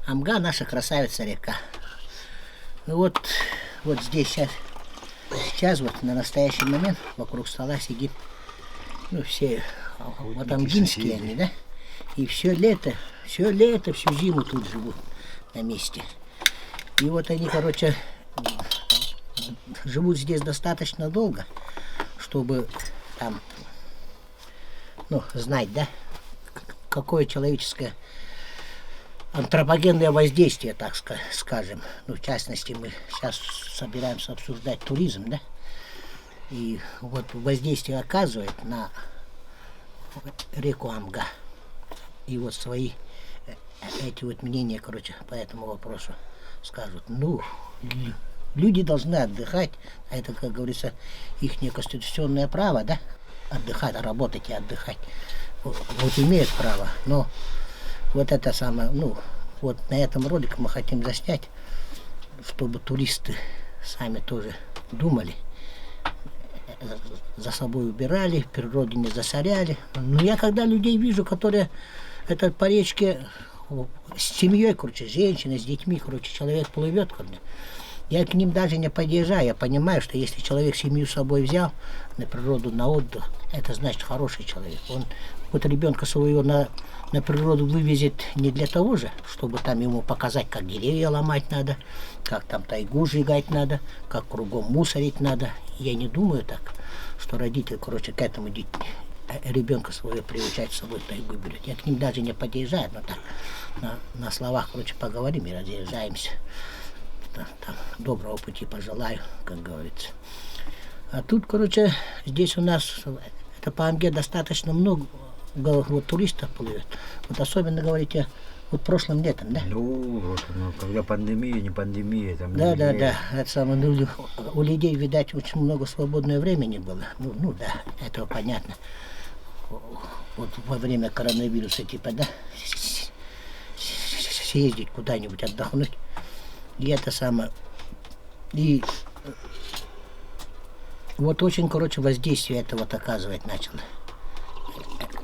Амга наша красавица река. Ну вот здесь сейчас вот на настоящий момент вокруг стола сидит, ну все вот амгинские они, да? И все лето, всю зиму тут живут на месте. И вот они, короче, живут здесь достаточно долго, чтобы там, ну, знать, да, какое человеческое антропогенное воздействие, так скажем. Ну, в частности, мы сейчас собираемся обсуждать туризм, да? И вот воздействие оказывает на реку Амга. И вот свои эти вот мнения, короче, по этому вопросу скажут. Ну, люди должны отдыхать, а это, как говорится, их конституционное право, да? Отдыхать, работать и отдыхать. Вот имеют право, но вот это самое, ну, вот на этом ролике мы хотим заснять, чтобы туристы сами тоже думали, за собой убирали, природу не засоряли. Но я когда людей вижу, которые это по речке с семьей, короче, женщиной, с детьми, короче, человек плывет, я к ним даже не подъезжаю. Я понимаю, что если человек семью с собой взял на природу, на отдых, это значит хороший человек. Он вот ребенка своего на природу вывезет не для того же, чтобы там ему показать, как деревья ломать надо, как там тайгу сжигать надо, как кругом мусорить надо. Я не думаю так, что родитель, короче, к этому ребенка своего приучать с собой тайгу берет. Я к ним даже не подъезжаю, но так на словах, короче, поговорим и разъезжаемся. Там, доброго пути пожелаю, как говорится. А тут, короче, здесь у нас это по Амге достаточно много вот, туристов плывет. Вот особенно, говорите, вот прошлым летом, да? Ну, вот, когда пандемия, не пандемия. Там да. Это самое, ну, у людей, видать, очень много свободного времени было. Ну да, это понятно. Вот во время коронавируса, типа, да, съездить куда-нибудь отдохнуть. И это самое. И вот очень, короче, воздействие это вот оказывать начало.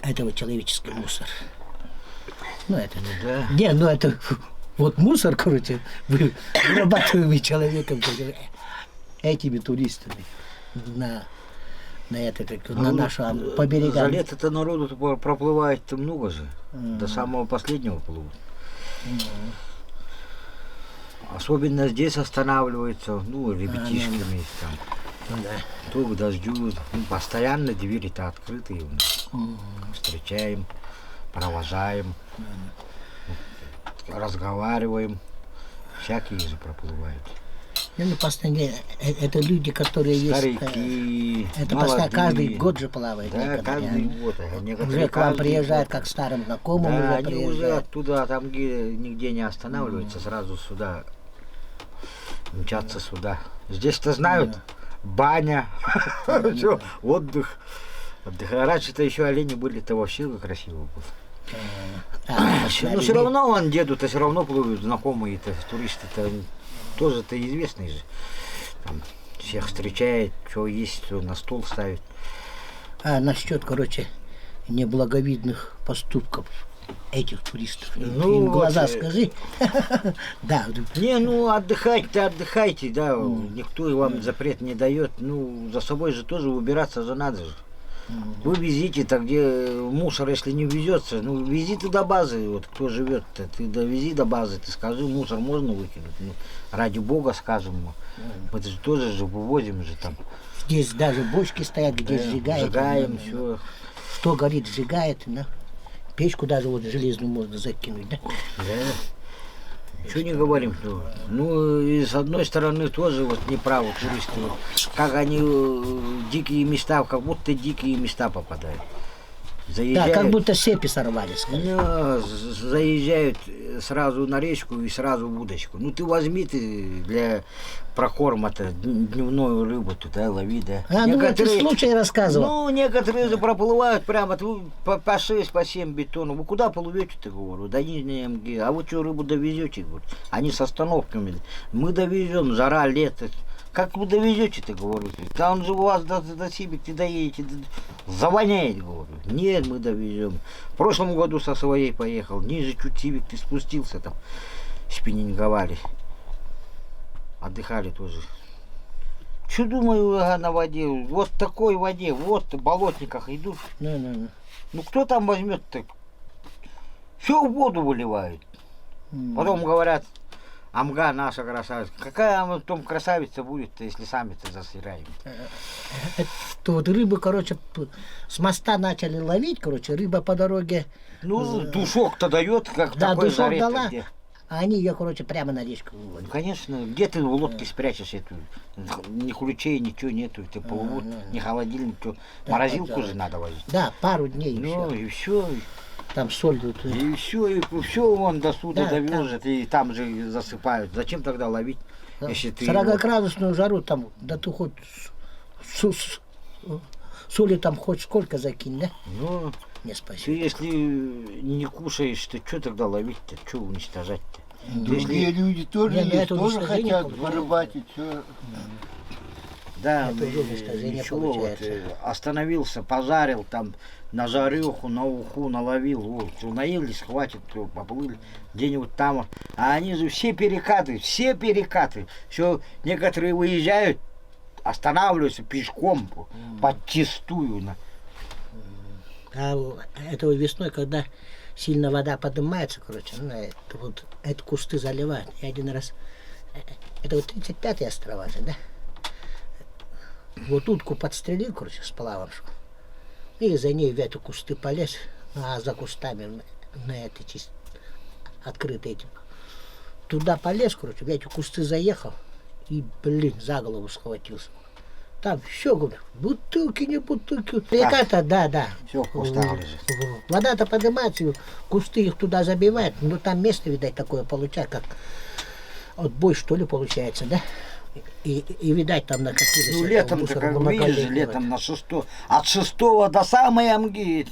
Это вот человеческий мусор. Ну, это... Да. Не, ну это вот мусор, короче, вырабатываемый человеком, этими туристами на это, на нашу по берегам. За лето-то народу проплывает много же. До самого последнего плывут. Особенно здесь останавливаются, ну, ребятишками там. То к дождю, ну, постоянно двери-то открыты. Встречаем, провожаем, разговариваем. Всякие же проплывают. Ну, постоянно, это люди, которые старики, есть. Это постоянно каждый год же плавают. Да, каждый год. Уже к вам приезжают как старым знакомым. Да, они уже оттуда, там где нигде не останавливаются, сразу сюда, мчатся сюда. Здесь-то знают, баня, отдых. Раньше-то еще олени были-то вообще красиво было. Но все равно вон деду-то все равно плывут, знакомые-то, туристы-то тоже-то известные же. Там всех встречает, что есть, что на стол ставит. А насчет, короче, неблаговидных поступков этих туристов. Ну, им глаза скажи. Да. Не, ну отдыхайте, отдыхайте, да. Никто вам запрет не дает. Ну, за собой же тоже убираться же надо же. Вы везите, так где мусор, если не везется, ну вези ты до базы, вот кто живет-то, ты довези до базы, ты скажи, мусор можно выкинуть, ну, ради бога скажем, мы же тоже же вывозим же там. Здесь даже бочки стоят, где сжигают. Сжигаем, все. Что горит, сжигает, да? Печку даже вот железную можно закинуть, да? Да. Ничего не говорим. Ну, и с одной стороны тоже вот неправы туристы. Вот, как они дикие места, как будто дикие места попадают. Заезжают, да, как будто цепи сорвались. Ну, заезжают сразу на речку и сразу в удочку. Ну ты возьми ты для прокорма-то дневную рыбу туда лови, да. Ну ты случай рассказывал. Ну, некоторые же проплывают прямо по 6, по 7 бетонов. Вы куда плывете-то, говорю? Да не МГ. А вы что, рыбу довезете, говорю? Они с остановками. Мы довезем, жара, лето. Как вы довезете-то, говорю? Там же у вас до Сибирки доедете, завоняет, говорю. Нет, мы довезем. В прошлом году со своей поехал, ниже чуть Сибирь ты спустился там. спиннинговали. Отдыхали тоже. Что думаю на воде? Вот в такой воде, вот в болотниках идут. Ну. Ну кто там возьмет-то? Все в воду выливают. Потом говорят, Амга наша красавица. Какая она там красавица будет-то, если сами-то засираем? То вот рыбы, короче, с моста начали ловить, короче, рыба по дороге. Ну, душок-то дает, как Да, такой душок жаре-то дала, где. а они ее, короче, прямо на речку Ну, выводят. конечно, где ты в лодке спрячешь эту? Ни ключей, ничего нету, ты половод, ни холодильник, ничего. Да, Морозилку да. же надо возить. Да, пару дней Ну, еще. и все. Там соль тут. И все он до суда Да, довезет, и там же засыпают. Зачем тогда ловить, если ты... 40-градусную жару там, да ты хоть соли там хоть сколько закинь, да? Ну, Не ты спасибо. если не кушаешь, то что тогда ловить-то, что уничтожать-то? Другие люди тоже Не, ну есть, это тоже уничтожение хотят получается. порыбачить. Всё. Да, Это уже уничтожение ничего, вот, получается. остановился, пожарил там на жареху, на уху наловил, вот, наелись, хватит, поплыли где-нибудь там. А они же все перекаты. Все, некоторые выезжают, останавливаются пешком, подчистую. А это вот весной, когда сильно вода поднимается, короче, ну, это кусты заливают. Я один раз, это вот 35-е острова же, да? Вот утку подстрелил, короче, с плавом шел. И за ней в эту кусты полез, а за кустами на этой открытой эти. Туда полез, короче, в эти кусты заехал и, блин, за голову схватился. Там все, говорю, бутылки, не бутылки. Река-то, да. Все в кустах лежит. Вода-то поднимается, и кусты их туда забивают. Но там место, видать, такое получается, как отбой, что ли, получается, да? И видать, там накопилось. Ну, летом-то, как видишь, летом на 6, от 6 до самой Амги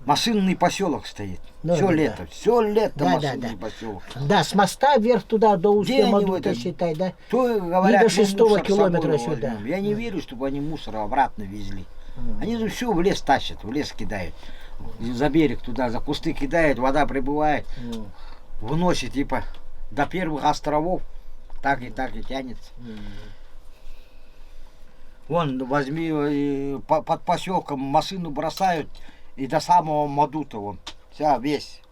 машинный поселок стоит. Ну, Все да, лето, все лето Да, машинный да. поселок. Да, с моста вверх туда, до устья Где-нибудь Мадута, это- считай, да? То говорят, до мы 6-го мусор с километра собой сюда. возьмем. Я не верю, чтобы они мусор обратно везли. Они же все в лес тащат, в лес кидают. За берег туда, за кусты кидают, вода прибывает, выносит типа до первых островов. Так и тянется. Вон, возьми, под поселком машину бросают, и до самого Мадута вон. Весь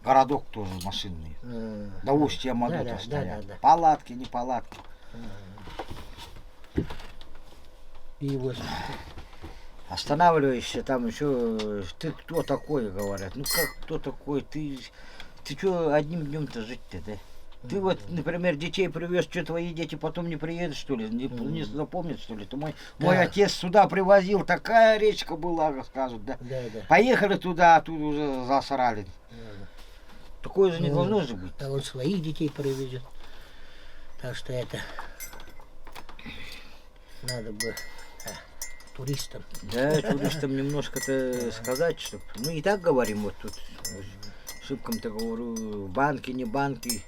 городок тоже машинный. До устья Мадута да, стоят. да. Палатки, не палатки. И вот, Останавливаешься там еще, ты кто такой, говорят. Ну как кто такой? Ты что одним днем-то жить-то, да? Ты вот, например, детей привез, что твои дети потом не приедут, что ли, не запомнят, что ли? То мой Да. отец сюда привозил, такая речка была, скажут, да. да. Поехали туда, а тут уже засрали. Такое же не Ну, должно же быть. А он своих детей привезет. Так что это надо бы туристам. Да, туристам немножко-то сказать, чтоб. Ну и так говорим, вот тут шибком-то говорю, банки, не банки,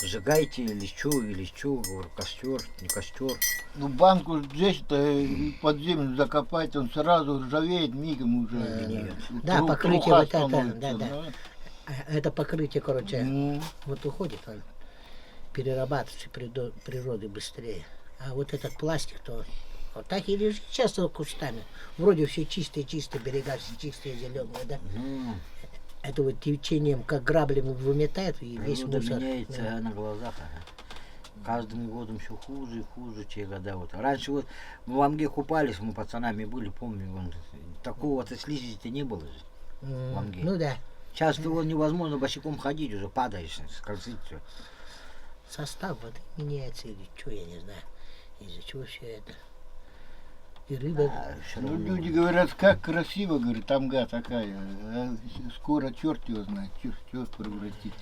сжигайте или что, говорю, костер, не костер. Ну, банку здесь-то под землю закопать, он сразу ржавеет, мигом уже. Нет. Да, покрытие труха вот это, становится, да. Это покрытие, короче, Ну, вот уходит, он перерабатывается природы быстрее. А вот этот пластик, то вот так и лежит часто кустами. Вроде все чистые, берега все чистые, зеленые, да. Ну, Это вот течением, как граблями выметает, и весь природа мусор. меняется на глазах. Каждым годом все хуже и хуже, те года. Вот. Раньше вот мы в Амге купались, мы пацанами были, помню, такого-то слизи-то не было же. в Амге. Ну да. Сейчас его невозможно босиком ходить, уже падаешь, скользит все. Состав воды меняется или что, я не знаю. Из-за чего все это. И рыба. ну, люди говорят, как красиво, говорит, Амга такая. А скоро черт его знает, черт превратится.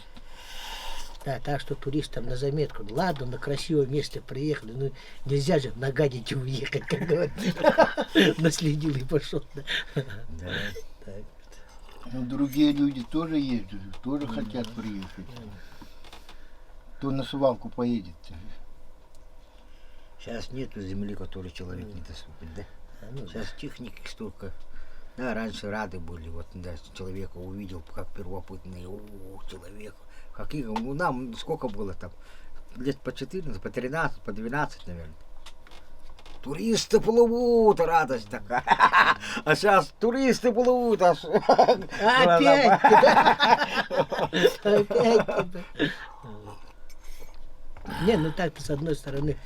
Да, так что туристам на заметку. Ладно, на красивое место приехали, но нельзя же нагадить и уехать, как говорят. Наследил и пошел. Да. Так. Но другие люди тоже ездят, тоже хотят приехать. Кто на свалку поедет. Сейчас нету земли, которой человек не доступен, да? Ну, Сейчас техники столько. Да, раньше рады были, вот да, человека увидел, как первопытный, человек. Какие, ну, нам сколько было там? Лет по 14, по 13, по 12, наверное. Туристы плывут, радость такая. А сейчас туристы плывут, аж. Опять Опять Не, ну так-то, с одной стороны,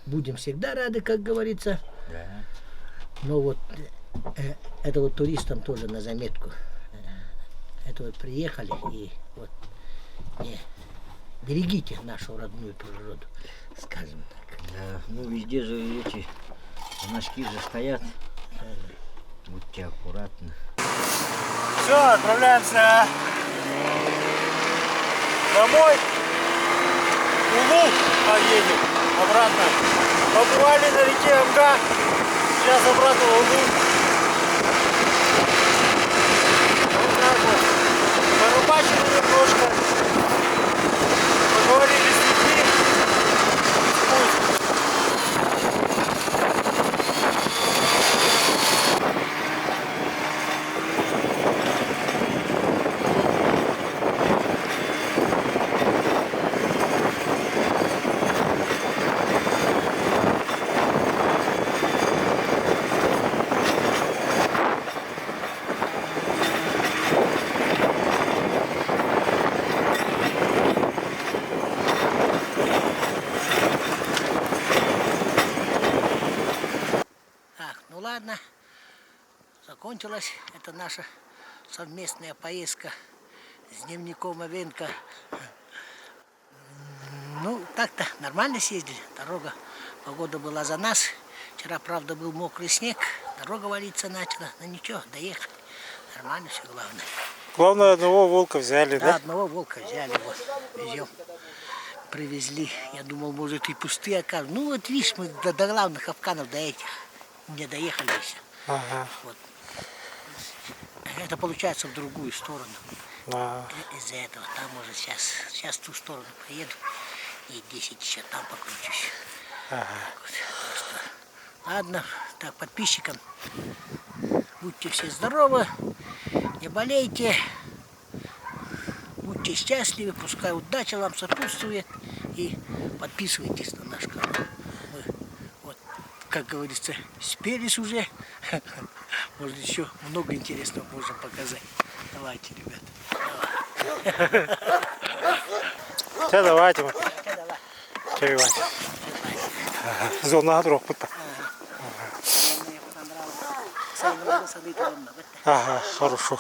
будем всегда рады, как говорится. Да. Но вот это вот туристам тоже на заметку. Это вот приехали и вот берегите нашу родную природу, скажем так. Да, ну везде же эти значки же стоят. Будьте аккуратны. Все, отправляемся домой. Улу поедем обратно. Побывали на реке Амга. Сейчас обратно в Улу. Вот так вот. Порыбачили немножко. Поговорили с людьми. Пусть. Ну ладно, закончилась эта наша совместная поездка с дневником Овенко. Ну, так-то нормально съездили. Погода была за нас. Вчера, правда, был мокрый снег, дорога валиться начала. Но ничего, доехали. Нормально все, главное. Главное, одного волка взяли, Да, да? одного волка взяли, вот, везем. Привезли. Я думал, может, и пустые окажут. Ну, вот видишь, мы до главных Афганов, до этих, не доехали еще. Ага. Вот. Это получается в другую сторону. Да. Из-за этого там может сейчас в ту сторону поеду и 10 еще там покручусь. Ага. Вот. Так что, ладно, так, подписчикам, будьте все здоровы, не болейте, будьте счастливы, пускай удача вам сопутствует и подписывайтесь на наш канал. Мы, вот, как говорится, спелись уже. Может, еще много интересного можем показать. Давайте, ребята. Все, давайте. Давай. Чаевать. Зона Адропута. Мне понравилось. Ага, хорошо.